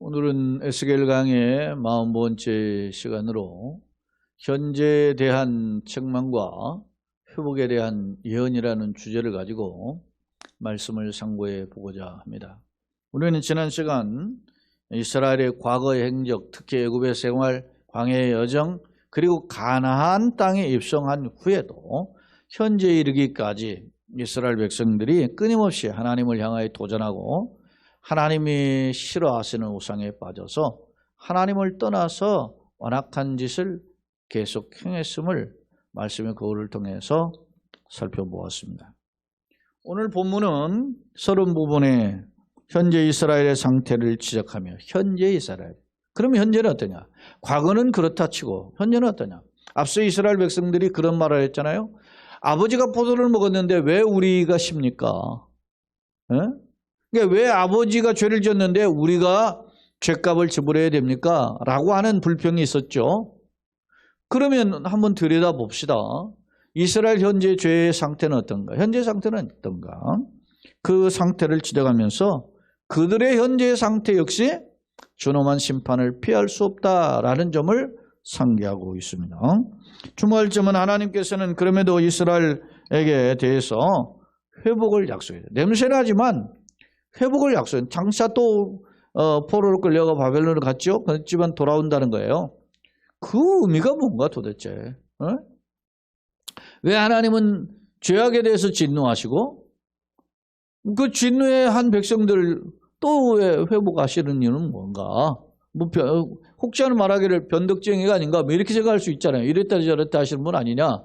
오늘은 에스겔 강의 40번째 시간으로 현재에 대한 책망과 회복에 대한 예언이라는 주제를 가지고 말씀을 상고해 보고자 합니다. 우리는 지난 시간 이스라엘의 과거의 행적, 특히 애굽의 생활, 광야의 여정, 그리고 가나안 땅에 입성한 후에도 현재에 이르기까지 이스라엘 백성들이 끊임없이 하나님을 향하여 도전하고 하나님이 싫어하시는 우상에 빠져서 하나님을 떠나서 완악한 짓을 계속 행했음을 말씀의 거울을 통해서 살펴보았습니다. 오늘 본문은 30부분의 현재 이스라엘의 상태를 지적하며 현재 이스라엘, 그러면 현재는 어떠냐? 과거는 그렇다 치고 현재는 어떠냐? 앞서 이스라엘 백성들이 그런 말을 했잖아요. 아버지가 포도를 먹었는데 왜 우리가 십니까? 그러니까 왜 아버지가 죄를 지었는데 우리가 죄값을 지불해야 됩니까? 라고 하는 불평이 있었죠. 그러면 한번 들여다봅시다. 이스라엘 현재 죄의 상태는 어떤가? 현재 상태는 어떤가? 그 상태를 지적하면서 그들의 현재 상태 역시 준엄한 심판을 피할 수 없다라는 점을 상기하고 있습니다. 주목할 점은 하나님께서는 그럼에도 이스라엘에게 대해서 회복을 약속해요. 냄새나지만 회복을 약속해요. 장차 또 포로로 끌려가 바벨론을 갔죠. 그렇지만 돌아온다는 거예요. 그 의미가 뭔가 도대체? 왜 하나님은 죄악에 대해서 진노하시고 그 진노의 백성들 또 왜 회복하시는 이유는 뭔가? 혹시 하는 말하기를 변덕쟁이가 아닌가? 뭐 이렇게 생각할 수 있잖아요. 이랬다 저랬다 하시는 분 아니냐?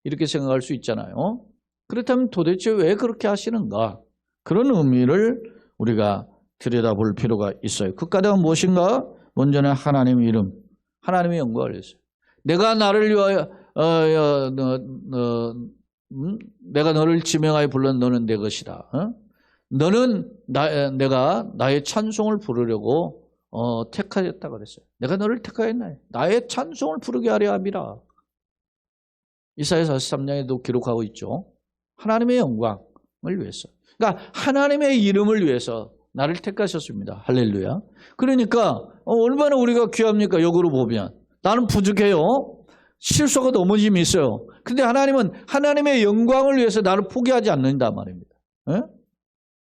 이렇게 생각할 수 있잖아요. 그렇다면 도대체 왜 그렇게 하시는가? 그런 의미를 우리가 들여다볼 필요가 있어요. 그 까닭은 무엇인가? 먼저는 하나님의 이름, 하나님의 영광을 위해서. 내가 나를 위하여 내가 너를 지명하여 불렀 너는 내 것이다. 너는 내가 나의 찬송을 부르려고 택하였다 그랬어요. 내가 너를 택하였나요? 나의 찬송을 부르게 하려 함이라. 이사야 43장에도 기록하고 있죠. 하나님의 영광을 위해서. 그러니까 하나님의 이름을 위해서 나를 택하셨습니다. 할렐루야. 그러니까 얼마나 우리가 귀합니까? 역으로 보면. 나는 부족해요. 실수가 넘어짐이 있어요. 근데 하나님은 하나님의 영광을 위해서 나를 포기하지 않는단 말입니다.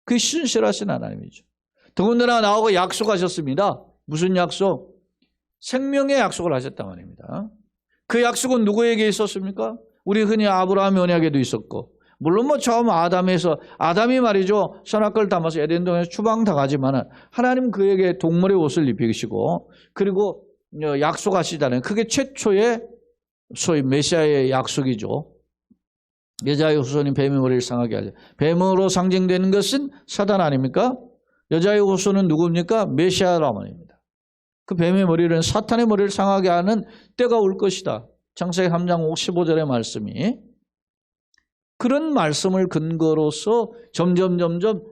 그게 신실하신 하나님이죠. 더군다나 나하고 약속하셨습니다. 무슨 약속? 생명의 약속을 하셨단 말입니다. 그 약속은 누구에게 있었습니까? 우리 흔히 아브라함의 언약에도 있었고, 물론 처음 아담이 말이죠. 선악과를 담아서 에덴 동에서 추방당하지만 하나님 그에게 동물의 옷을 입히시고 그리고 약속하시잖아요. 그게 최초의 소위 메시아의 약속이죠. 여자의 후손인 뱀의 머리를 상하게 하죠. 뱀으로 상징되는 것은 사단 아닙니까? 여자의 후손은 누굽니까? 메시아란 말입니다. 그 뱀의 머리는 사탄의 머리를 상하게 하는 때가 올 것이다. 창세기 3장 15절의 말씀이. 그런 말씀을 근거로서 점점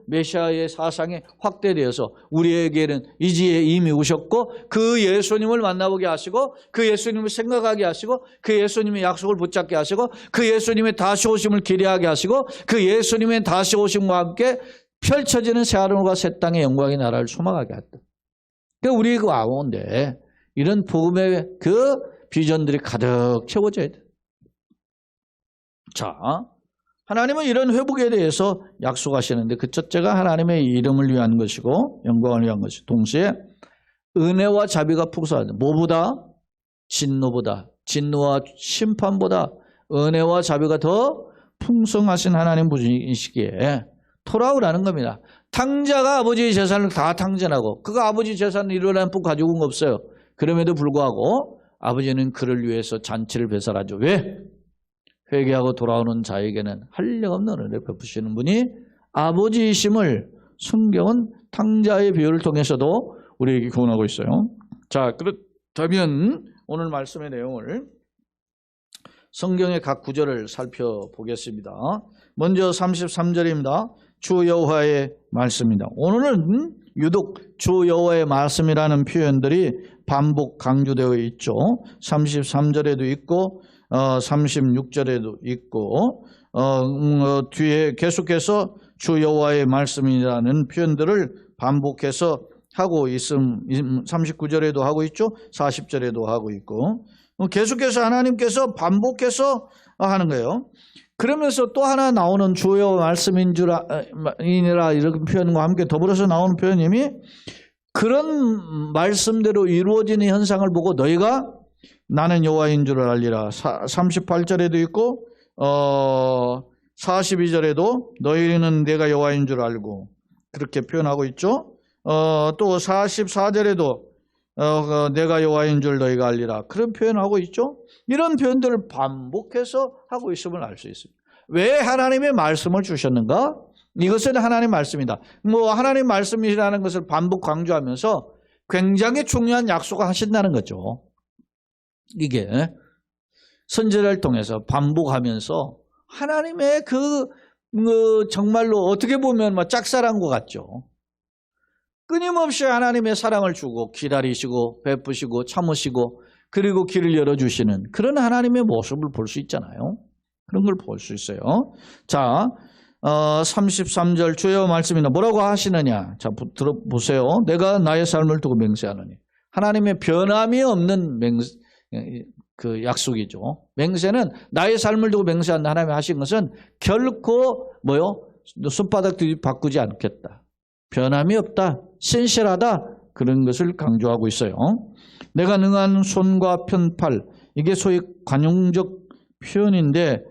메시아의 사상이 확대되어서 우리에게는 이지에 이미 오셨고 그 예수님을 만나보게 하시고 그 예수님을 생각하게 하시고 그 예수님의 약속을 붙잡게 하시고 그 예수님의 다시 오심을 기대하게 하시고 그 예수님의 다시 오심과 함께 펼쳐지는 새하늘과 새 땅의 영광의 나라를 소망하게 했다. 그러니까 우리 그 가운데 이런 복음의 그 비전들이 가득 채워져야 돼. 자, 하나님은 이런 회복에 대해서 약속하시는데 그 첫째가 하나님의 이름을 위한 것이고 영광을 위한 것이고 동시에 은혜와 자비가 풍성하다. 뭐보다? 진노와 심판보다 은혜와 자비가 더 풍성하신 하나님 분이시기에 돌아오라는 겁니다. 탕자가 아버지의 재산을 다 탕진하고 그가 아버지 재산을 이루려는 법 가지고 온 거 없어요. 그럼에도 불구하고 아버지는 그를 위해서 잔치를 배설하죠. 왜? 회개하고 돌아오는 자에게는 한량없는 은혜를 베푸시는 분이 아버지이심을 성경은 탕자의 비유를 통해서도 우리에게 교훈하고 있어요. 자, 그렇다면 오늘 말씀의 내용을 성경의 각 구절을 살펴보겠습니다. 먼저 33절입니다. 주 여호와의 말씀입니다. 오늘은 유독 주 여호와의 말씀이라는 표현들이 반복 강조되어 있죠. 33절에도 있고 36절에도 있고 뒤에 계속해서 주 여호와의 말씀이라는 표현들을 반복해서 하고 있음. 39절에도 하고 있죠. 40절에도 하고 있고. 계속해서 하나님께서 반복해서 하는 거예요. 그러면서 또 하나 나오는 주여 말씀이니라 이런 표현과 함께 더불어서 나오는 표현이 그런 말씀대로 이루어지는 현상을 보고 너희가 나는 여호와인 줄 알리라. 38절에도 있고 42절에도 너희는 내가 여호와인 줄 알고 그렇게 표현하고 있죠. 또 44절에도 내가 여호와인 줄 너희가 알리라. 그런 표현하고 있죠. 이런 표현들을 반복해서 하고 있음을 알 수 있습니다. 왜 하나님의 말씀을 주셨는가? 이것은 하나님의 말씀이다. 하나님의 말씀이라는 것을 반복 강조하면서 굉장히 중요한 약속을 하신다는 거죠. 이게 선지자를 통해서 반복하면서 하나님의 정말로 어떻게 보면 짝사랑과 같죠. 끊임없이 하나님의 사랑을 주고 기다리시고 베푸시고 참으시고 그리고 길을 열어주시는 그런 하나님의 모습을 볼 수 있잖아요. 그런 걸 볼 수 있어요. 자, 33절 주여 말씀이나 뭐라고 하시느냐. 자, 들어보세요. 내가 나의 삶을 두고 맹세하노니. 하나님의 변함이 없는 그 약속이죠. 맹세는 나의 삶을 두고 맹세한다. 하나님이 하신 것은 결코 손바닥 바꾸지 않겠다. 변함이 없다. 신실하다. 그런 것을 강조하고 있어요. 내가 능한 손과 편팔. 이게 소위 관용적 표현인데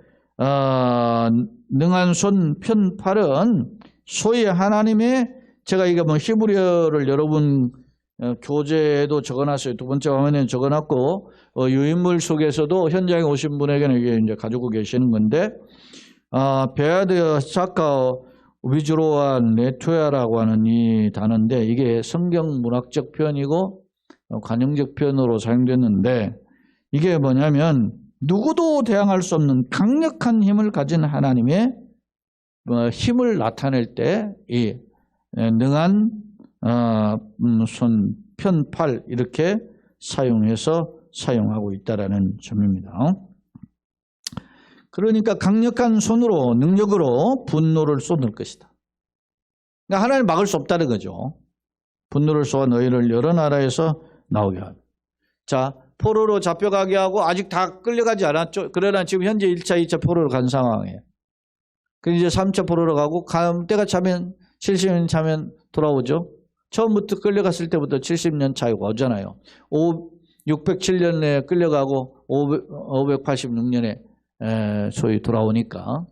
능한 손, 편팔은 소위 하나님의 제가 이게 히브리어를 여러분 교재에도 적어놨어요. 두 번째 화면에 적어놨고 유인물 속에서도 현장에 오신 분에게는 이게 이제 가지고 계시는 건데 베아드 사카 위주로와 네투야라고 하는 이 단어인데 이게 성경 문학적 표현이고 관용적 표현으로 사용됐는데 이게 뭐냐면 누구도 대항할 수 없는 강력한 힘을 가진 하나님의 힘을 나타낼 때 이 능한 손, 편, 팔 이렇게 사용하고 있다라는 점입니다. 그러니까 강력한 손으로 능력으로 분노를 쏟을 것이다. 그러니까 하나님 막을 수 없다는 거죠. 분노를 쏘아 너희를 여러 나라에서 나오게 하고. 자, 포로로 잡혀가게 하고 아직 다 끌려가지 않았죠. 그러나 지금 현재 1차, 2차 포로로 간 상황이에요. 그리고 이제 3차 포로로 가고 때가 차면 70년 차면 돌아오죠. 처음부터 끌려갔을 때부터 70년 차이고 오잖아요. 607년에 끌려가고 586년에 소위 돌아오니까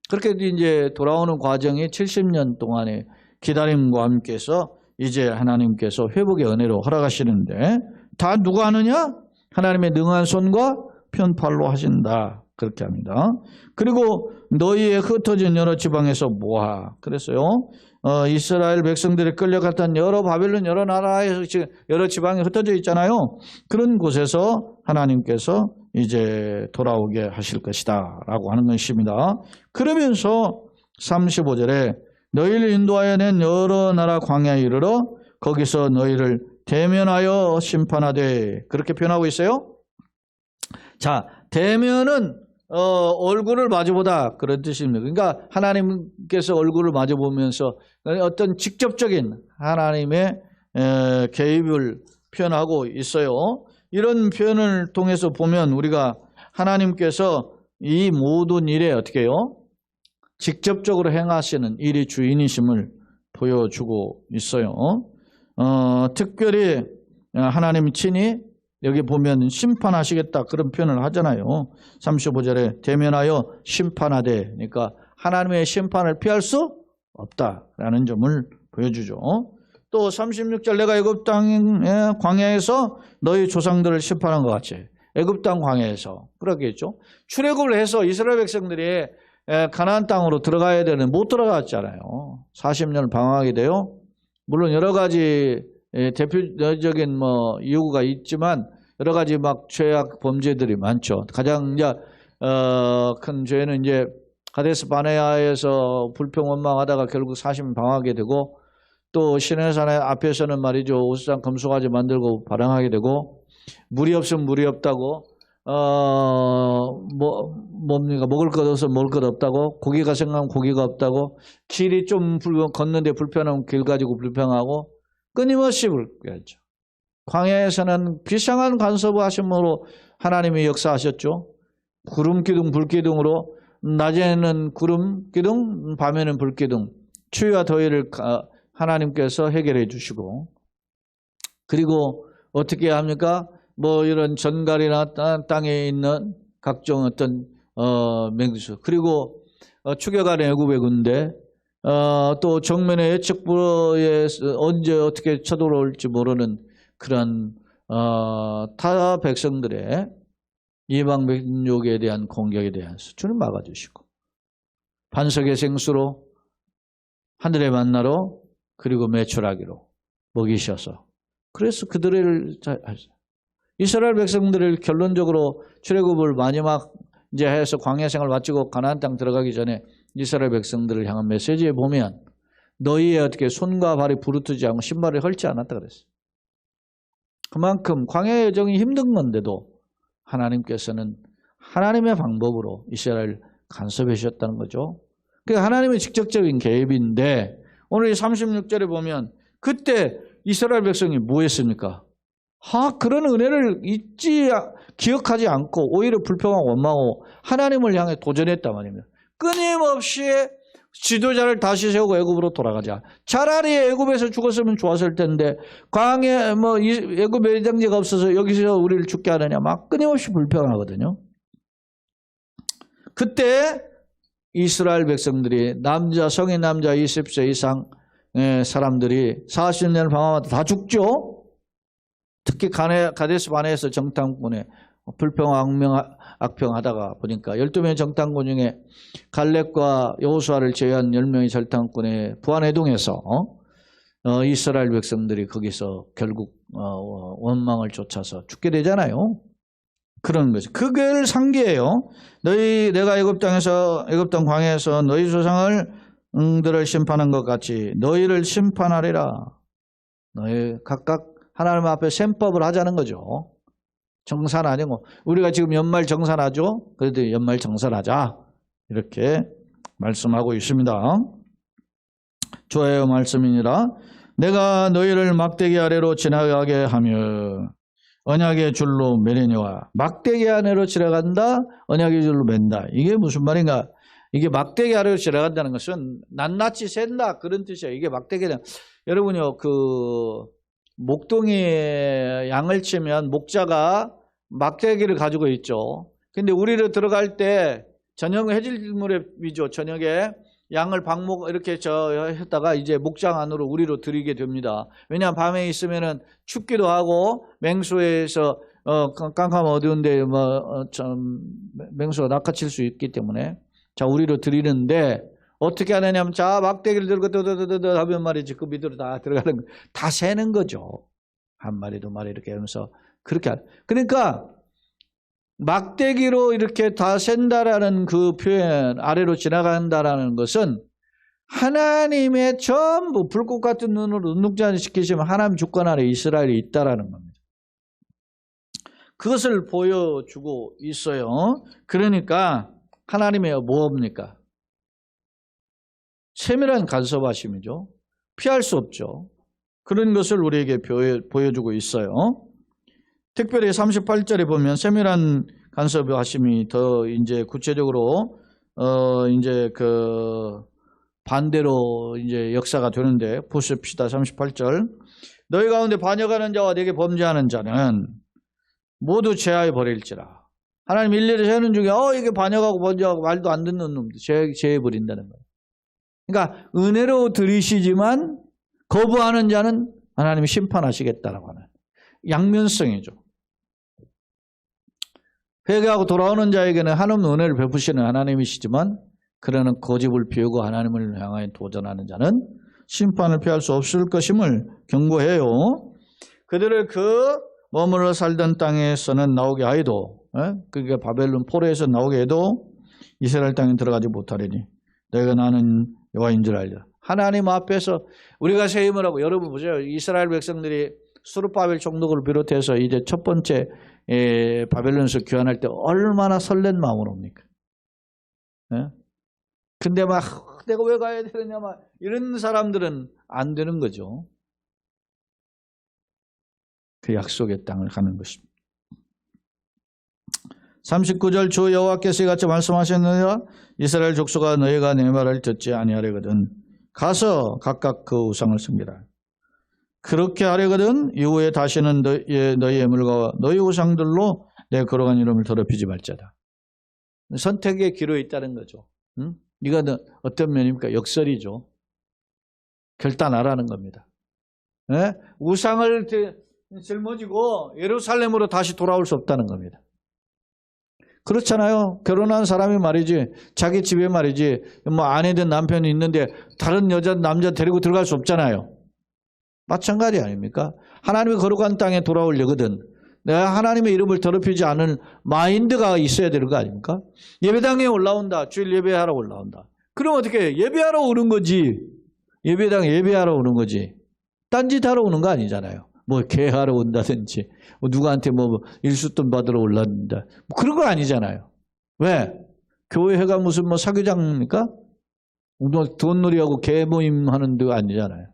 그렇게 이제 돌아오는 과정이 70년 동안의 기다림과 함께해서 이제 하나님께서 회복의 은혜로 허락하시는데 다 누가 하느냐? 하나님의 능한 손과 편팔로 하신다. 그렇게 합니다. 그리고 너희의 흩어진 여러 지방에서 모아. 그랬어요. 이스라엘 백성들이 끌려갔던 여러 바벨론 여러 나라에서 여러 지방에 흩어져 있잖아요. 그런 곳에서 하나님께서 이제 돌아오게 하실 것이다 라고 하는 것입니다. 그러면서 35절에 너희를 인도하여 낸 여러 나라 광야에 이르러 거기서 너희를 대면하여 심판하되 그렇게 표현하고 있어요. 자, 대면은 얼굴을 마주보다 그런 뜻입니다. 그러니까 하나님께서 얼굴을 마주보면서 어떤 직접적인 하나님의 개입을 표현하고 있어요. 이런 표현을 통해서 보면 우리가 하나님께서 이 모든 일에 어떻게 해요? 직접적으로 행하시는 일이 주인이심을 보여주고 있어요. 특별히 하나님이 친히 여기 보면 심판하시겠다 그런 표현을 하잖아요. 35절에 대면하여 심판하되 그러니까 하나님의 심판을 피할 수 없다라는 점을 보여주죠. 또 36절 내가 애굽 땅의 광야에서 너희 조상들을 심판한 것 같이 애굽 땅 광야에서 그렇겠죠. 출애굽을 해서 이스라엘 백성들이 가나안 땅으로 들어가야 되는 못 들어갔잖아요. 40년을 방황하게 돼요. 물론 여러 가지 대표적인 이유가 있지만 여러 가지 죄악 범죄들이 많죠. 가장 이제 큰 죄는 이제 가데스 바네아에서 불평 원망하다가 결국 40년 방황하게 되고 또 시내산의 앞에서는 말이죠 우상 금송아지 만들고 발행하게 되고 물이 없으면 물이 없다고 뭡니까 먹을 것 없으면 먹을 것 없다고 고기가 생각하면 고기가 없다고 길이 좀 걷는데 불편하면 길 가지고 불평하고 끊임없이 불쾌하죠. 광야에서는 비상한 간섭을 하심으로 하나님이 역사하셨죠. 구름 기둥, 불 기둥으로 낮에는 구름 기둥, 밤에는 불 기둥, 추위와 더위를 하나님께서 해결해 주시고, 그리고 어떻게 합니까? 뭐 이런 전갈이나 땅에 있는 각종 어떤 맹수, 그리고 추격한 애굽의 군대, 또 정면에 예측불에 언제 어떻게 쳐들어올지 모르는 그런 타 백성들의 이방 민족에 대한 공격에 대한 수준을 막아주시고, 반석의 생수로, 하늘의 만나로, 그리고 매출하기로 먹이셔서, 그래서 그들을 이스라엘 백성들을 결론적으로 출애굽을 마지막 이제 해서 광야 생활 마치고 가나안 땅 들어가기 전에 이스라엘 백성들을 향한 메시지에 보면 너희의 어떻게 손과 발이 부르트지 않고 신발을 헐지 않았다 그랬어요. 그만큼 광야 여정이 힘든 건데도 하나님께서는 하나님의 방법으로 이스라엘을 간섭해 주셨다는 거죠. 그게 하나님의 직접적인 개입인데, 오늘 36절에 보면 그때 이스라엘 백성이 뭐 했습니까? 그런 은혜를 기억하지 않고 오히려 불평하고 원망하고 하나님을 향해 도전했단 말입니다. 끊임없이 지도자를 다시 세우고 애굽으로 돌아가자. 차라리 애굽에서 죽었으면 좋았을 텐데 광야에 애굽 매장지가 없어서 여기서 우리를 죽게 하느냐, 막 끊임없이 불평하거든요. 그때 이스라엘 백성들이 성인 남자 20세 이상 사람들이 40년을 방황하다 다 죽죠. 특히 가데스 바네에서 정탐꾼에 악평하다가 보니까 12명의 정탐꾼 중에 갈렙과 여호수아를 제외한 10명의 정탐꾼의 부안해동에서 이스라엘 백성들이 거기서 결국 원망을 쫓아서 죽게 되잖아요. 그런 거죠. 그걸 상기해요. 내가 애굽 땅 광야에서 너희 조상들을 심판한 것 같이 너희를 심판하리라. 너희 각각 하나님 앞에 셈법을 하자는 거죠. 정산 아니고, 우리가 지금 연말 정산하죠. 그래도 연말 정산하자, 이렇게 말씀하고 있습니다. 좋아요 말씀이니라. 내가 너희를 막대기 아래로 지나가게 하며 언약의 줄로 매리니와. 막대기 아래로 지나간다, 언약의 줄로 맨다. 이게 무슨 말인가? 이게 막대기 아래로 지나간다는 것은 낱낱이 샌다, 그런 뜻이에요. 이게 막대기는, 여러분요, 목동에 양을 치면 목자가 막대기를 가지고 있죠. 근데 우리로 들어갈 때 저녁 해질물에 위죠. 저녁에 양을 이렇게 했다가 이제 목장 안으로 우리로 들이게 됩니다. 왜냐하면 밤에 있으면은 춥기도 하고 맹수에서 깜깜 어두운데 맹수가 낚아칠 수 있기 때문에 자 우리로 들이는데 어떻게 하느냐면 자 막대기를 들고 드드드드 하면 말이지 그 밑으로 다 들어가는 거, 다 세는 거죠. 한 마리 두 마리 이렇게 하면서 그렇게 그러니까 막대기로 이렇게 다 센다라는 그 표현, 아래로 지나간다라는 것은 하나님의 전부 불꽃 같은 눈으로 눈동자 시키시면 하나님 주권 아래 이스라엘이 있다라는 겁니다. 그것을 보여주고 있어요. 그러니까 하나님의 뭡니까? 세밀한 간섭하심이죠. 피할 수 없죠. 그런 것을 우리에게 보여주고 있어요. 특별히 38절에 보면 세밀한 간섭하심이 더 이제 구체적으로 이제 반대로 이제 역사가 되는데 보십시다. 38절. 너희 가운데 반역하는 자와 내게 범죄하는 자는 모두 제하에 버릴지라. 하나님 일일이 세는 중에 이게 반역하고 범죄하고 말도 안 듣는 놈들 제해 버린다는 거예요. 그러니까 은혜로 들이시지만 거부하는 자는 하나님이 심판하시겠다라고 하는 양면성이죠. 회개하고 돌아오는 자에게는 한없는 은혜를 베푸시는 하나님이시지만 그러는 고집을 피우고 하나님을 향하여 도전하는 자는 심판을 피할 수 없을 것임을 경고해요. 그들을 머물러 살던 땅에서는 나오게 하여도, 그게 바벨론 포로에서 나오게 해도 이스라엘 땅에 들어가지 못하리니 내가 나는 여호와인 줄 알리라. 하나님 앞에서 우리가 세임을 하고, 여러분 보세요. 이스라엘 백성들이 수르바벨 총독을 비롯해서 이제 첫 번째 바벨론에서 귀환할 때 얼마나 설렌 마음으로 옵니까? 근데 막 내가 왜 가야 되느냐 막 이런 사람들은 안 되는 거죠. 그 약속의 땅을 가는 것입니다. 39절 주 여호와께서 이같이 말씀하셨느니라 이스라엘 족속아 너희가 내 말을 듣지 아니하려거든 가서 각각 그 우상을 섬기라. 그렇게 하려거든 이후에 다시는 너희 예물과 너희 우상들로 내 거룩한 이름을 더럽히지 말자다. 선택의 기로에 있다는 거죠. 응? 이거는 어떤 면입니까? 역설이죠. 결단하라는 겁니다. 네? 우상을 짊어지고 예루살렘으로 다시 돌아올 수 없다는 겁니다. 그렇잖아요. 결혼한 사람이 말이지 자기 집에 말이지 뭐 아내든 남편이 있는데 다른 여자 남자 데리고 들어갈 수 없잖아요. 마찬가지 아닙니까? 하나님의 거룩한 땅에 돌아오려거든 내가 하나님의 이름을 더럽히지 않은 마인드가 있어야 되는 거 아닙니까? 예배당에 올라온다. 주일 예배하러 올라온다. 그럼 어떻게 해? 예배하러 오는 거지. 예배당 예배하러 오는 거지. 딴짓하러 오는 거 아니잖아요. 뭐 개하러 온다든지 뭐 누구한테 뭐 일수돈 받으러 올랐는다. 뭐 그런 거 아니잖아요. 왜? 교회가 무슨 뭐 사교장입니까? 돈놀이하고 개 모임 하는 데가 아니잖아요.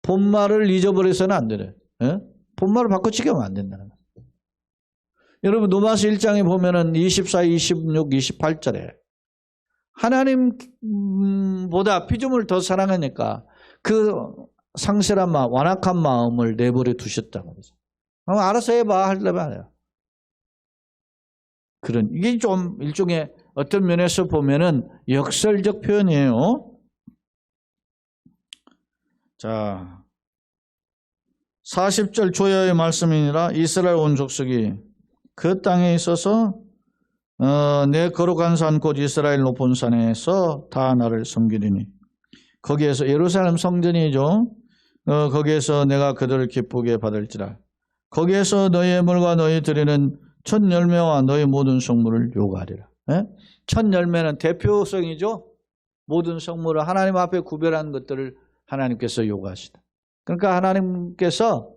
본말을 잊어버려서는 안 되네. 예? 본말을 바꿔치기 하면 안 된다는 거예요. 여러분 로마서 1장에 보면은 24, 26, 28절에 하나님보다 피조물을 더 사랑하니까 그 상실한 마음, 완악한 마음을 내버려 두셨다고 그러죠. 알아서 해봐 하려면 안 해요. 이게 좀 일종의 어떤 면에서 보면은 역설적 표현이에요. 자, 40절 조야의 말씀이니라 이스라엘 온 족속이 그 땅에 있어서 내 거룩한 산 곧 이스라엘 높은 산에서 다 나를 섬기리니 거기에서 예루살렘 성전이죠. 거기에서 내가 그들을 기쁘게 받을지라. 거기에서 너희의 물과 너희 드리는 첫 열매와 너희 모든 성물을 요구하리라. 예? 첫 열매는 대표성이죠. 모든 성물을 하나님 앞에 구별한 것들을 하나님께서 요구하시다. 그러니까 하나님께서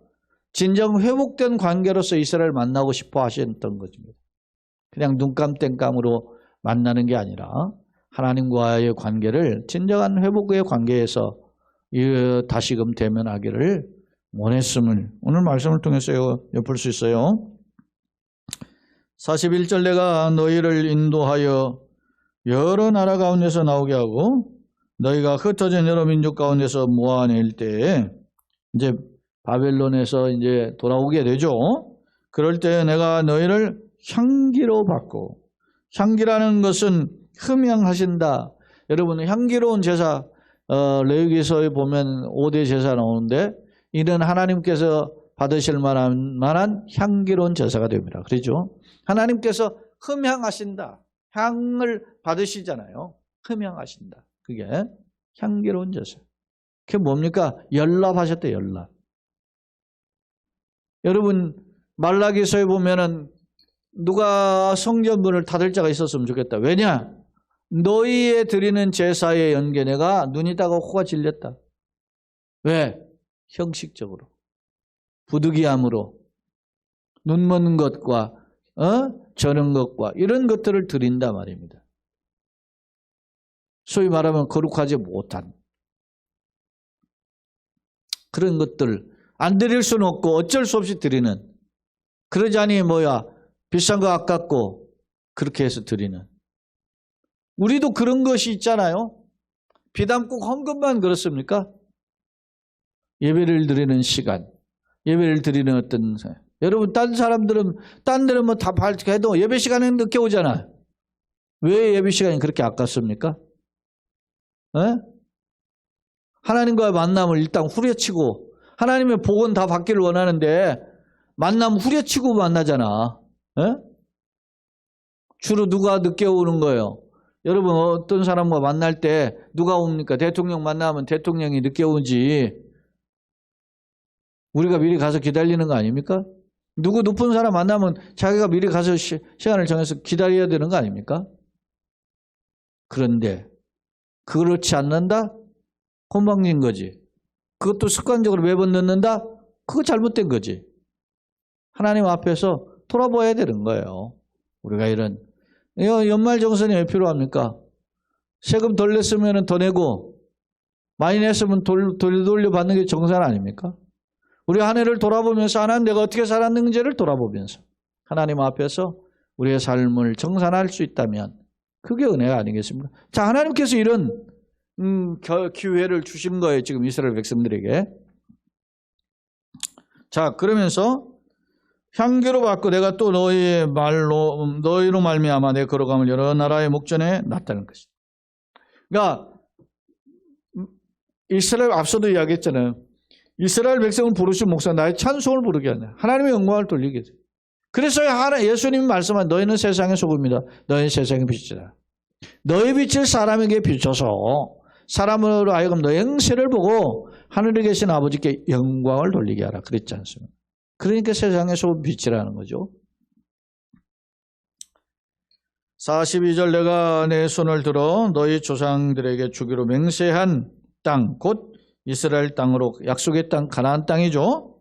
진정 회복된 관계로서 이스라엘을 만나고 싶어 하셨던 것입니다. 그냥 눈감 땡감으로 만나는 게 아니라 하나님과의 관계를 진정한 회복의 관계에서 다시금 대면하기를 원했음을 오늘 말씀을 통해서 엿볼 수 있어요. 41절 내가 너희를 인도하여 여러 나라 가운데서 나오게 하고 너희가 흩어진 여러 민족 가운데서 모아낼 때에 이제 바벨론에서 이제 돌아오게 되죠. 그럴 때 내가 너희를 향기로 받고 향기라는 것은 흠향하신다. 여러분 향기로운 제사 레위기서에 보면 5대 제사 나오는데 이는 하나님께서 받으실 만한 향기로운 제사가 됩니다. 그렇죠? 하나님께서 흠향하신다. 향을 받으시잖아요. 흠향하신다. 그게 향기로운 제사. 그게 뭡니까? 연락하셨대. 연락. 여러분 말라기서에 보면은 누가 성전문을 닫을 자가 있었으면 좋겠다. 왜냐? 너희에 드리는 제사의 연계내가 눈이 따가 코가 질렸다. 왜? 형식적으로. 부득이함으로. 눈 먼 것과 저는 것과 이런 것들을 드린다 말입니다. 소위 말하면 거룩하지 못한 그런 것들 안 드릴 수는 없고 어쩔 수 없이 드리는 그러자니 비싼 거 아깝고 그렇게 해서 드리는 우리도 그런 것이 있잖아요. 비담국 헌금만 그렇습니까? 예배를 드리는 시간 예배를 드리는 어떤 여러분 딴 사람들은 딴 데는 다 밝혀도 예배 시간에는 늦게 오잖아. 왜 예배 시간이 그렇게 아깝습니까? 에? 하나님과의 만남을 일단 후려치고 하나님의 복은 다 받기를 원하는데 만남 후려치고 만나잖아. 에? 주로 누가 늦게 오는 거예요? 여러분 어떤 사람과 만날 때 누가 옵니까? 대통령 만나면 대통령이 늦게 오지 우리가 미리 가서 기다리는 거 아닙니까? 누구 높은 사람 만나면 자기가 미리 가서 시간을 정해서 기다려야 되는 거 아닙니까? 그런데 그렇지 않는다? 건방진 거지. 그것도 습관적으로 매번 늦는다? 그거 잘못된 거지. 하나님 앞에서 돌아봐야 되는 거예요. 우리가 이런 연말정산이 왜 필요합니까? 세금 덜 냈으면 더 내고 많이 냈으면 돌려받는 게 정산 아닙니까? 우리 한 해를 돌아보면서 하나님 내가 어떻게 살았는지를 돌아보면서 하나님 앞에서 우리의 삶을 정산할 수 있다면 그게 은혜가 아니겠습니까? 자, 하나님께서 이런 기회를 주신 거예요. 지금 이스라엘 백성들에게. 자, 그러면서 향기로 받고 내가 또 너희로 말미암아 내 걸어감을 여러 나라의 목전에 놨다는 것이다. 그러니까 이스라엘 앞서도 이야기했잖아요. 이스라엘 백성을 부르신 목사 나의 찬송을 부르게 하네. 하나님의 영광을 돌리게 돼. 그래서 예수님이 말씀한 너희는 세상의 소금이다. 너희는 세상의 빛이다. 너희 빛을 사람에게 비춰서 사람으로 하여금 너희 행실을 보고 하늘에 계신 아버지께 영광을 돌리게 하라. 그랬지 않습니까? 그러니까 세상의 소금 빛이라는 거죠. 42절 내가 내 손을 들어 너희 조상들에게 주기로 맹세한 땅 곧 이스라엘 땅으로 약속의 땅 가나안 땅이죠.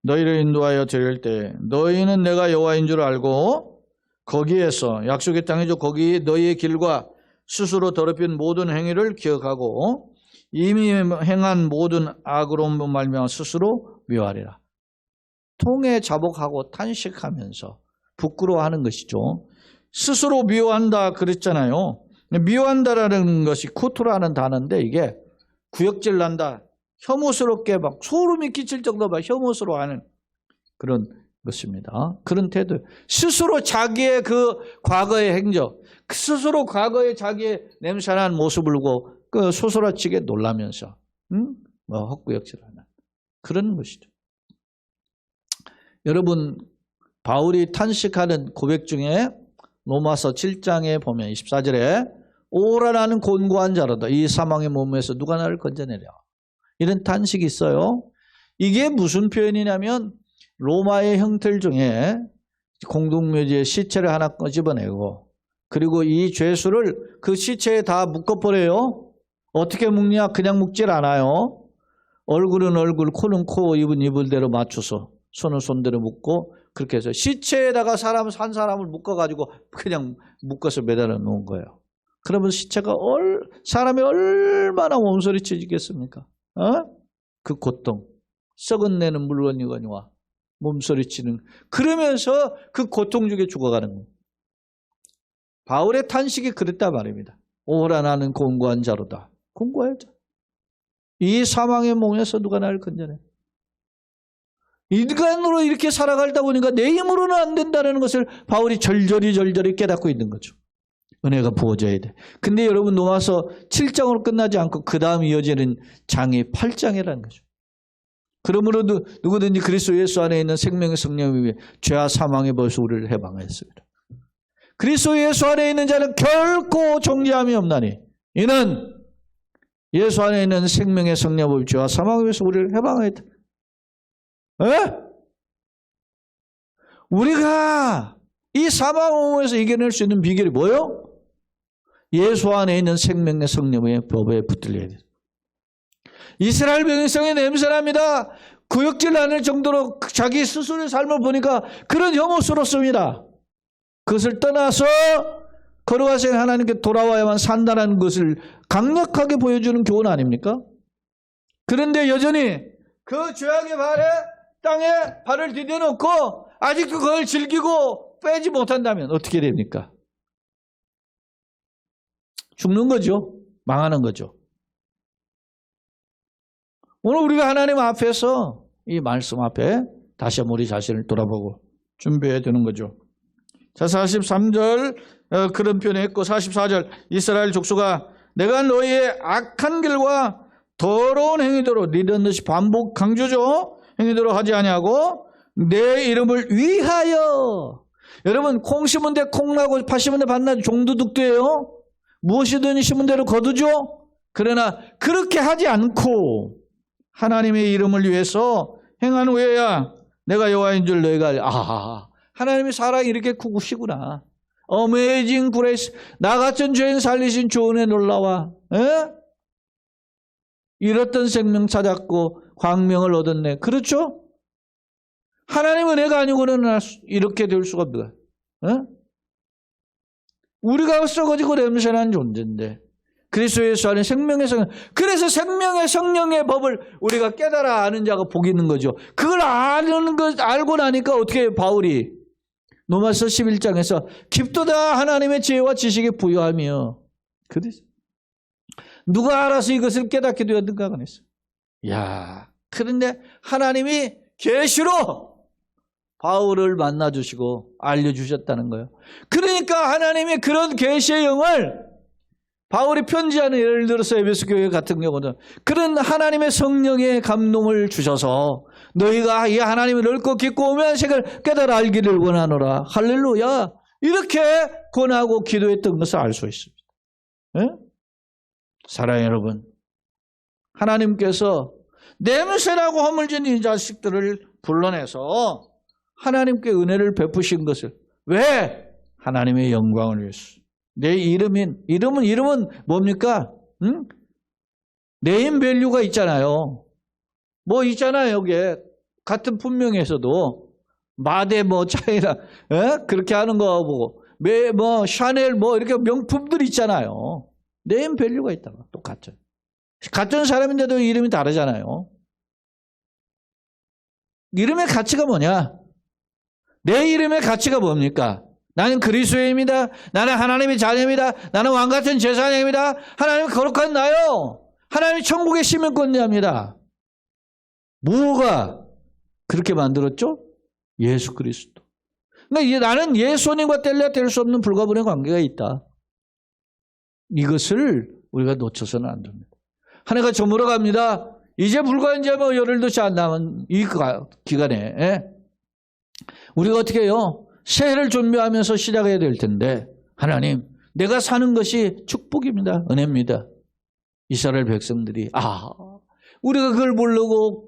너희를 인도하여 드릴 때 너희는 내가 여호와인 줄 알고 거기에서 약속의 땅이죠. 거기 너희의 길과 스스로 더럽힌 모든 행위를 기억하고 이미 행한 모든 악으로 말미암아 스스로 미워하리라. 통에 자복하고 탄식하면서 부끄러워하는 것이죠. 스스로 미워한다 그랬잖아요. 미워한다라는 것이 쿠투라는 단어인데 이게 구역질 난다. 혐오스럽게 막 소름이 끼칠 정도로 막 혐오스러워하는 그런 것입니다. 그런 태도. 스스로 자기의 그 과거의 행적, 스스로 과거의 자기의 냄새난 모습을 보고 그 소스라치게 놀라면서 헛구역질하는 그런 것이죠. 여러분 바울이 탄식하는 고백 중에 로마서 7장에 보면 24절에 오라 나는 곤고한 자로다. 이 사망의 몸에서 누가 나를 건져내랴. 이런 탄식이 있어요. 이게 무슨 표현이냐면 로마의 형틀 중에 공동묘지에 시체를 하나 꺼집어내고 그리고 이 죄수를 그 시체에 다 묶어버려요. 어떻게 묶냐? 그냥 묶질 않아요. 얼굴은 얼굴, 코는 코, 입은 입을대로 맞춰서 손은 손대로 묶고 그렇게 해서 시체에다가 한 사람을 묶어가지고 그냥 묶어서 매달아 놓은 거예요. 그러면 시체가 사람이 얼마나 몸소리치겠습니까? 그 고통, 썩은내는 물건이거니와 몸소리치는 그러면서 그 고통 중에 죽어가는 거예요. 바울의 탄식이 그랬단 말입니다. 오라 나는 곤고한 자로다. 곤고한 자. 이 사망의 몸에서 누가 나를 건져내? 인간으로 이렇게 살아가다 보니까 내 힘으로는 안 된다는 것을 바울이 절절히 깨닫고 있는 거죠. 은혜가 부어져야 돼. 근데 여러분 로마서 7장으로 끝나지 않고 그 다음 이어지는 장이 8장이라는 거죠. 그러므로 누구든지 그리스도 예수 안에 있는 생명의 성령에 위해 죄와 사망의 벌써 우리를 해방하였습니다. 그리스도 예수 안에 있는 자는 결코 정죄함이 없나니 이는 예수 안에 있는 생명의 성령의 죄와 사망에 위해서 우리를 해방하였다. 우리가 이 사망에서 이겨낼 수 있는 비결이 뭐예요? 예수 안에 있는 생명의 성령의 법에 붙들려야 돼요. 이스라엘 백성의 냄새납니다. 구역질 않을 정도로 자기 스스로의 삶을 보니까 그런 혐오스럽습니다. 그것을 떠나서 거룩하신 하나님께 돌아와야만 산다는 것을 강력하게 보여주는 교훈 아닙니까? 그런데 여전히 그 죄악의 땅에 발을 디뎌놓고 아직도 그걸 즐기고 빼지 못한다면 어떻게 됩니까? 죽는 거죠. 망하는 거죠. 오늘 우리가 하나님 앞에서 이 말씀 앞에 다시 한번 우리 자신을 돌아보고 준비해야 되는 거죠. 자, 43절 그런 표현했고 44절 이스라엘 족속아 내가 너희의 악한 길과 더러운 행위대로 니던 듯이 반복 강조죠. 행위대로 하지 아니하고 내 이름을 위하여. 여러분 콩 심은 데 콩 나고 팥 심은 데 팥 나죠. 종두둑돼요. 무엇이든 심은 대로 거두죠. 그러나 그렇게 하지 않고 하나님의 이름을 위해서 행한 후에야 내가 여호와인 줄 너희가 하나님의 사랑이 이렇게 크구시구나. 어메이징 그레이스. 나 같은 죄인 살리신 조은혜 놀라와. 잃었던 생명 찾았고 광명을 얻었네. 그렇죠? 하나님 은혜가 아니고는 이렇게 될 수가 없다. 우리가 썩어지고 냄새난 존재인데 그리스도 예수 안에 생명의 성령. 그래서 생명의 성령의 법을 우리가 깨달아 아는 자가 복이 있는 거죠. 그걸 알고 나니까 어떻게 바울이 로마서 11장에서 깊도다 하나님의 지혜와 지식에 부유하며. 그래서 누가 알아서 이것을 깨닫게 되었는가 그랬어. 야, 그런데 하나님이 계시로 바울을 만나주시고 알려주셨다는 거예요. 그러니까 하나님이 그런 계시의 영을 바울이 편지하는 예를 들어서 에베소 교회 같은 경우는 그런 하나님의 성령의 감동을 주셔서 너희가 이 하나님의 넓고 깊고 오묘한 색을 깨달아 알기를 원하노라. 할렐루야. 이렇게 권하고 기도했던 것을 알 수 있습니다. 네? 사랑하는 여러분, 하나님께서 냄새나고 허물진 이 자식들을 불러내서 하나님께 은혜를 베푸신 것을 왜? 하나님의 영광을 위해서. 내 이름은 뭡니까? 응? 네임 밸류가 있잖아요. 뭐 있잖아요. 여기에 같은 분명에서도 마대 뭐 차이나 그렇게 하는 거 보고 뭐 샤넬 뭐 이렇게 명품들 있잖아요. 네임 밸류가 있다가 똑같죠. 같은 사람인데도 이름이 다르잖아요. 이름의 가치가 뭐냐? 내 이름의 가치가 뭡니까? 나는 그리스도입니다. 나는 하나님의 자녀입니다. 나는 왕같은 제사장입니다. 하나님 거룩한 나요. 하나님이 천국의 시민권자입니다. 뭐가 그렇게 만들었죠? 예수 그리스도. 그러니까 나는 예수님과 뗄래야 수 없는 불가분의 관계가 있다. 이것을 우리가 놓쳐서는 안 됩니다. 한 해가 저물어 갑니다. 이제 불과 이제 뭐 열흘도 채 안 남은 이 기간에 우리가 어떻게 해요? 새해를 준비하면서 시작해야 될 텐데 하나님, 내가 사는 것이 축복입니다. 은혜입니다. 이스라엘 백성들이 우리가 그걸 모르고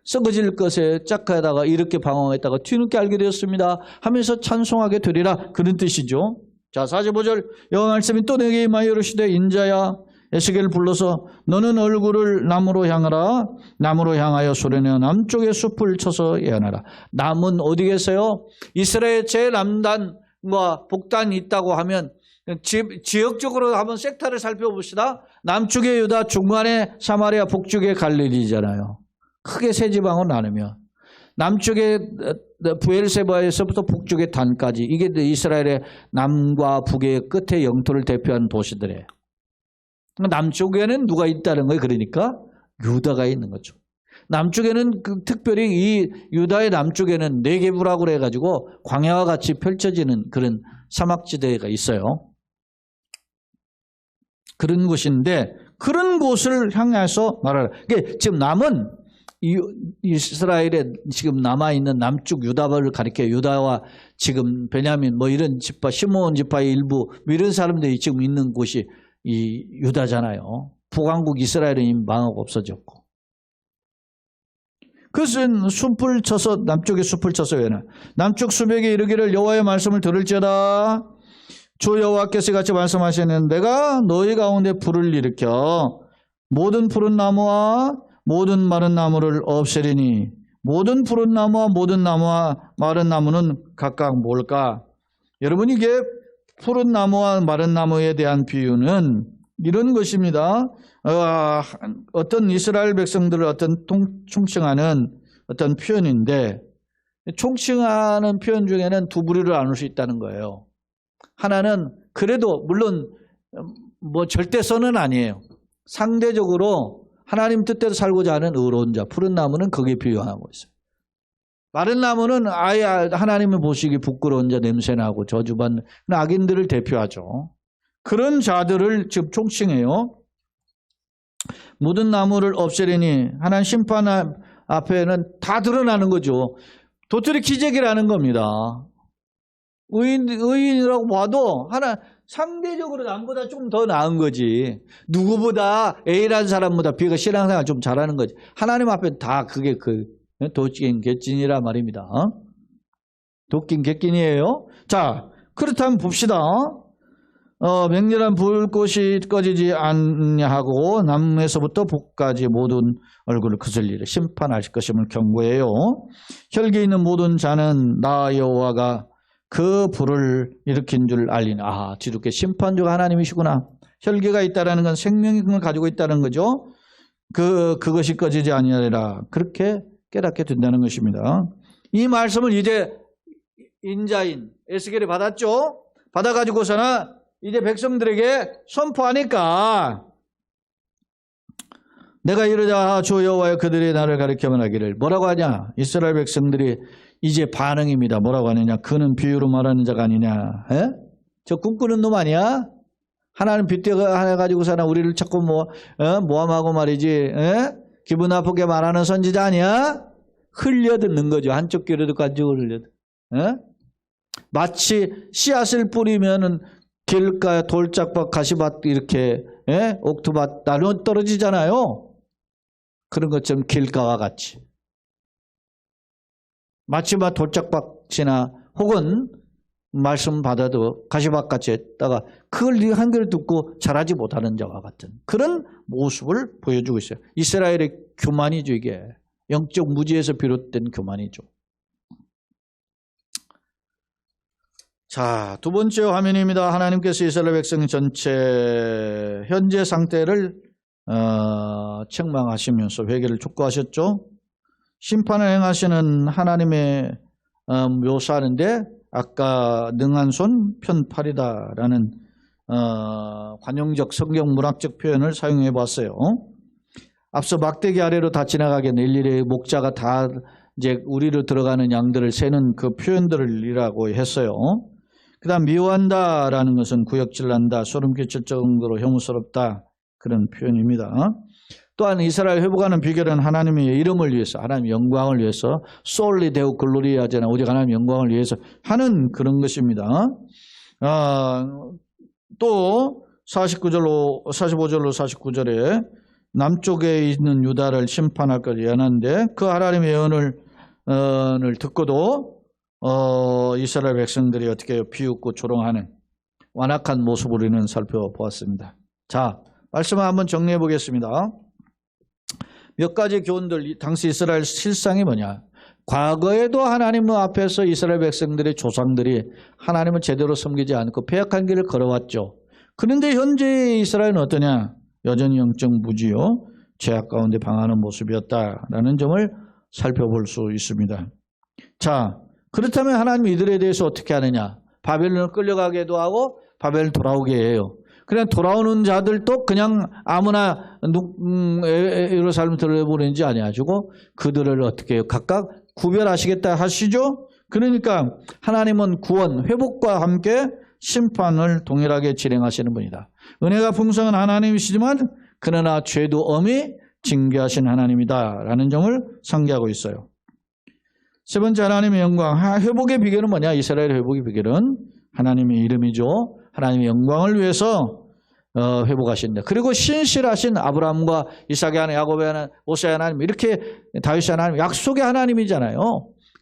썩어질 것에 짝하다가 이렇게 방황했다가 뒤늦게 알게 되었습니다 하면서 찬송하게 되리라. 그런 뜻이죠. 자, 45절 여호와 말씀이 또 내게 임하여 이르시되 인자야 에스겔을 불러서 너는 얼굴을 남으로 향하라. 남으로 향하여 소리내어 남쪽의 숲을 쳐서 예언하라. 남은 어디 계세요? 이스라엘 제남단과 북단이 있다고 하면 지역적으로 한번 섹터를 살펴봅시다. 남쪽의 유다, 중간에 사마리아, 북쪽의 갈릴리잖아요. 크게 세 지방으로 나누면 남쪽의 부엘세바에서부터 북쪽의 단까지 이게 이스라엘의 남과 북의 끝에 영토를 대표하는 도시들이에요. 남쪽에는 누가 있다는 거예요? 그러니까 유다가 있는 거죠. 남쪽에는 특별히 이 유다의 남쪽에는 네게부라고 그래가지고 광야와 같이 펼쳐지는 그런 사막지대가 있어요. 그런 곳인데 그런 곳을 향해서 말하라. 그러니까 지금 남은 이스라엘에 지금 남아있는 남쪽 유다를 가리켜 유다와 지금 베냐민 뭐 이런 지파, 시므온 지파의 일부 이런 사람들이 지금 있는 곳이 이 유다잖아요. 북왕국 이스라엘은 이미 망하고 없어졌고. 그것은 숲을 쳐서 남쪽에 숲을 쳐서 왜냐? 남쪽 수백에 이르기를 여호와의 말씀을 들을지어다. 주 여호와께서 같이 말씀하시는 내가 너희 가운데 불을 일으켜 모든 푸른 나무와 모든 마른 나무를 없애리니 모든 푸른 나무와 모든 나무와 마른 나무는 각각 뭘까? 여러분 이게 푸른 나무와 마른 나무에 대한 비유는 이런 것입니다. 어떤 이스라엘 백성들을 어떤 총칭하는 어떤 표현인데 총칭하는 표현 중에는 두 부류를 나눌 수 있다는 거예요. 하나는 그래도 물론 뭐 절대선은 아니에요. 상대적으로 하나님 뜻대로 살고자 하는 의로운 자, 푸른 나무는 거기에 비유하고 있어요. 마른 나무는 아예 하나님을 보시기 부끄러운 자, 냄새나고 저주받는 악인들을 대표하죠. 그런 자들을 지금 총칭해요. 모든 나무를 없애려니 하나님 심판 앞에는 다 드러나는 거죠. 도토리 기적이라는 겁니다. 의인이라고 봐도 상대적으로 남보다 좀 더 나은 거지. 누구보다 A라는 사람보다 B가 신앙생활 좀 잘하는 거지. 하나님 앞에 다 그게 도끼인 객진이라 말입니다. 도끼인 객진이에요. 자, 그렇다면 봅시다. 맹렬한 불꽃이 꺼지지 않냐하고 남에서부터 북까지 모든 얼굴을 거슬리려 심판하실 것임을 경고해요. 혈기 있는 모든 자는 나 여호와가 그 불을 일으킨 줄 알리니 뒤늦게 심판주가 하나님이시구나. 혈기가 있다라는 건 생명을 가지고 있다는 거죠. 그것이 꺼지지 아니하리라. 그렇게 깨닫게 된다는 것입니다. 이 말씀을 이제 인자인 에스겔이 받았죠. 받아가지고서는 이제 백성들에게 선포하니까 내가 이르자 주 여호와여 그들이 나를 가리켜 말하기를 뭐라고 하냐. 이스라엘 백성들이 이제 반응입니다. 뭐라고 하느냐. 그는 비유로 말하는 자가 아니냐. 에? 저 꿈꾸는 놈 아니야? 하나는 빗대가 해가지고서는 우리를 자꾸 모함하고 말이지. 에? 기분 나쁘게 말하는 선지자 아니야? 흘려듣는 거죠. 한쪽 귀로 듣고 한쪽으로 흘려듣는. 에? 마치 씨앗을 뿌리면은 길가 돌짝밭 가시밭 이렇게 옥토밭 나눠 떨어지잖아요. 그런 것처럼 길가와 같이 마치 돌짝밭이나 혹은 말씀 받아도 가시밭같이 했다가 그걸 한결 듣고 잘하지 못하는 자와 같은 그런 모습을 보여주고 있어요. 이스라엘의 교만이죠. 이게 영적 무지에서 비롯된 교만이죠. 자, 두 번째 화면입니다. 하나님께서 이스라엘 백성 전체 현재 상태를 책망하시면서 회개를 촉구하셨죠. 심판을 행하시는 하나님의 묘사하는데 아까 능한 손 편팔이다라는 관용적 성경 문학적 표현을 사용해 봤어요. 앞서 막대기 아래로 다 지나가겠네. 일일이 목자가 다 이제 우리로 들어가는 양들을 세는 그 표현들이라고 했어요. 그 다음 미워한다라는 것은 구역질난다, 소름 끼칠 정도로 혐오스럽다 그런 표현입니다. 또한 이스라엘 회복하는 비결은 하나님의 이름을 위해서 하나님의 영광을 위해서 솔리 데우 글로리 하잖아. 오직 하나님의 영광을 위해서 하는 그런 것입니다. 또 45절로 49절에 남쪽에 있는 유다를 심판할 것 예언하는데 그 하나님의 예언을 듣고도 이스라엘 백성들이 어떻게 비웃고 조롱하는 완악한 모습을 우리는 살펴보았습니다. 자, 말씀을 한번 정리해 보겠습니다. 몇 가지 교훈들, 당시 이스라엘 실상이 뭐냐. 과거에도 하나님 앞에서 이스라엘 백성들의 조상들이 하나님을 제대로 섬기지 않고 패역한 길을 걸어왔죠. 그런데 현재 이스라엘은 어떠냐. 여전히 영적 무지요. 죄악 가운데 방하는 모습이었다라는 점을 살펴볼 수 있습니다. 자, 그렇다면 하나님이 이들에 대해서 어떻게 하느냐. 바벨론을 끌려가게도 하고 바벨론 돌아오게 해요. 그냥 돌아오는 자들도 그냥 아무나 예루살렘 들어보내는지 아니하시고 그들을 어떻게 해요? 각각 구별하시겠다 하시죠. 그러니까 하나님은 구원, 회복과 함께 심판을 동일하게 진행하시는 분이다. 은혜가 풍성한 하나님이시지만 그러나 죄도 엄히 징계하신 하나님이다 라는 점을 상기하고 있어요. 세 번째 하나님의 영광. 회복의 비결은 뭐냐? 이스라엘 회복의 비결은 하나님의 이름이죠. 하나님의 영광을 위해서 회복하신다. 그리고 신실하신 아브라함과 이삭의 하나님, 야곱의 하나님, 모세의 하나님 이렇게 다윗의 하나님 약속의 하나님이잖아요.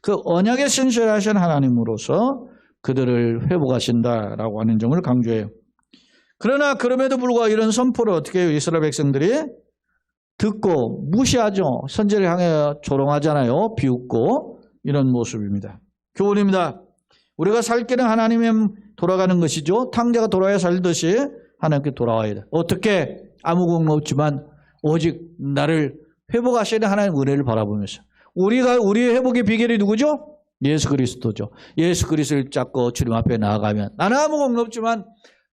그 언약에 신실하신 하나님으로서 그들을 회복하신다라고 하는 점을 강조해요. 그러나 그럼에도 불구하고 이런 선포를 어떻게 해요? 이스라엘 백성들이 듣고 무시하죠. 선지를 향해 조롱하잖아요. 비웃고 이런 모습입니다. 교훈입니다. 우리가 살 길은 하나님에 돌아가는 것이죠. 탕자가 돌아야 살듯이 하나님께 돌아와야 돼. 어떻게? 아무 공로 없지만 오직 나를 회복하시는 하나님의 은혜를 바라보면서 우리의 회복의 비결이 누구죠? 예수 그리스도죠. 예수 그리스도를 잡고 주님 앞에 나아가면 나는 아무 공로 없지만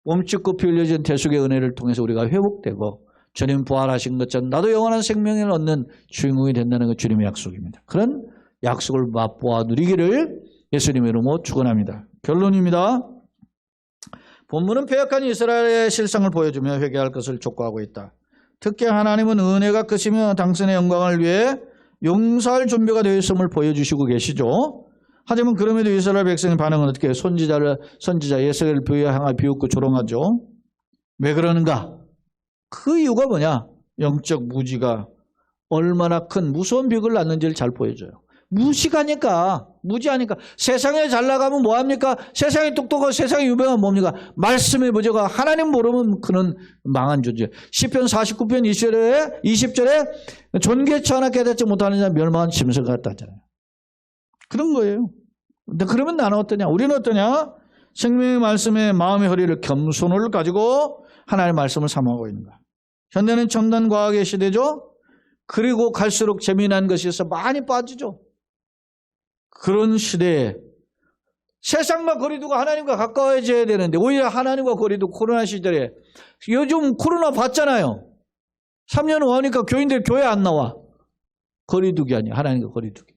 몸짓고 피 흘려진 대속의 은혜를 통해서 우리가 회복되고 주님 부활하신 것처럼 나도 영원한 생명을 얻는 주인공이 된다는 것 주님의 약속입니다. 그런 약속을 맛보아 누리기를 예수님의 이름으로 축원합니다. 결론입니다. 본문은 패역한 이스라엘의 실상을 보여주며 회개할 것을 촉구하고 있다. 특히 하나님은 은혜가 크시며 당신의 영광을 위해 용서할 준비가 되어 있음을 보여주시고 계시죠. 하지만 그럼에도 이스라엘 백성의 반응은 어떻게 해요? 선지자 예수를 향하여 비웃고 조롱하죠. 왜 그러는가? 그 이유가 뭐냐? 영적 무지가 얼마나 큰 무서운 벽을 낳는지를 잘 보여줘요. 무지하니까 세상에 잘 나가면 뭐합니까? 세상에 똑똑하고 세상에 유명한 뭡니까? 말씀의 부재가 하나님 모르면 그는 망한 존재. 시편 49편 20절에 존귀치 하나 깨닫지 못하는 자 멸망한 짐승 같다 하잖아요. 그런 거예요. 근데 그러면 나는 어떠냐? 우리는 어떠냐? 생명의 말씀에 마음의 허리를 겸손을 가지고 하나님의 말씀을 사모하고 있는 거야. 현대는 첨단 과학의 시대죠. 그리고 갈수록 재미난 것이 있어 많이 빠지죠. 그런 시대에 세상과 거리두고 하나님과 가까워져야 되는데 오히려 하나님과 거리두고 코로나 시절에 요즘 코로나 봤잖아요. 3년 후 하니까 교인들 교회 안 나와. 거리두기 아니야. 하나님과 거리두기.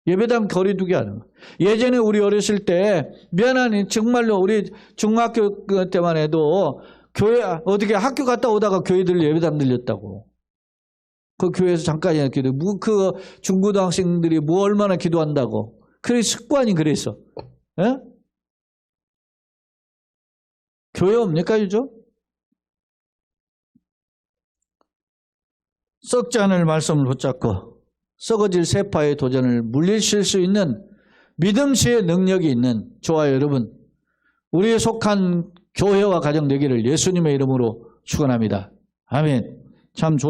예배당 거리두기 하는 거. 예전에 우리 어렸을 때 미안하니 정말로 우리 중학교 때만 해도 교회 어떻게 학교 갔다 오다가 교회들 예배당 들렸다고. 그 교회에서 잠깐이나 기도. 그 중고등학생들이 뭐 얼마나 기도한다고. 그래 습관이 그랬어. 예? 교회 없니까 요즘? 썩지 않을 말씀을 붙잡고 썩어질 세파의 도전을 물리칠 수 있는 믿음시의 능력이 있는 저와 여러분, 우리에 속한 교회와 가정 되기를 예수님의 이름으로 축원합니다. 아멘. 참 좋은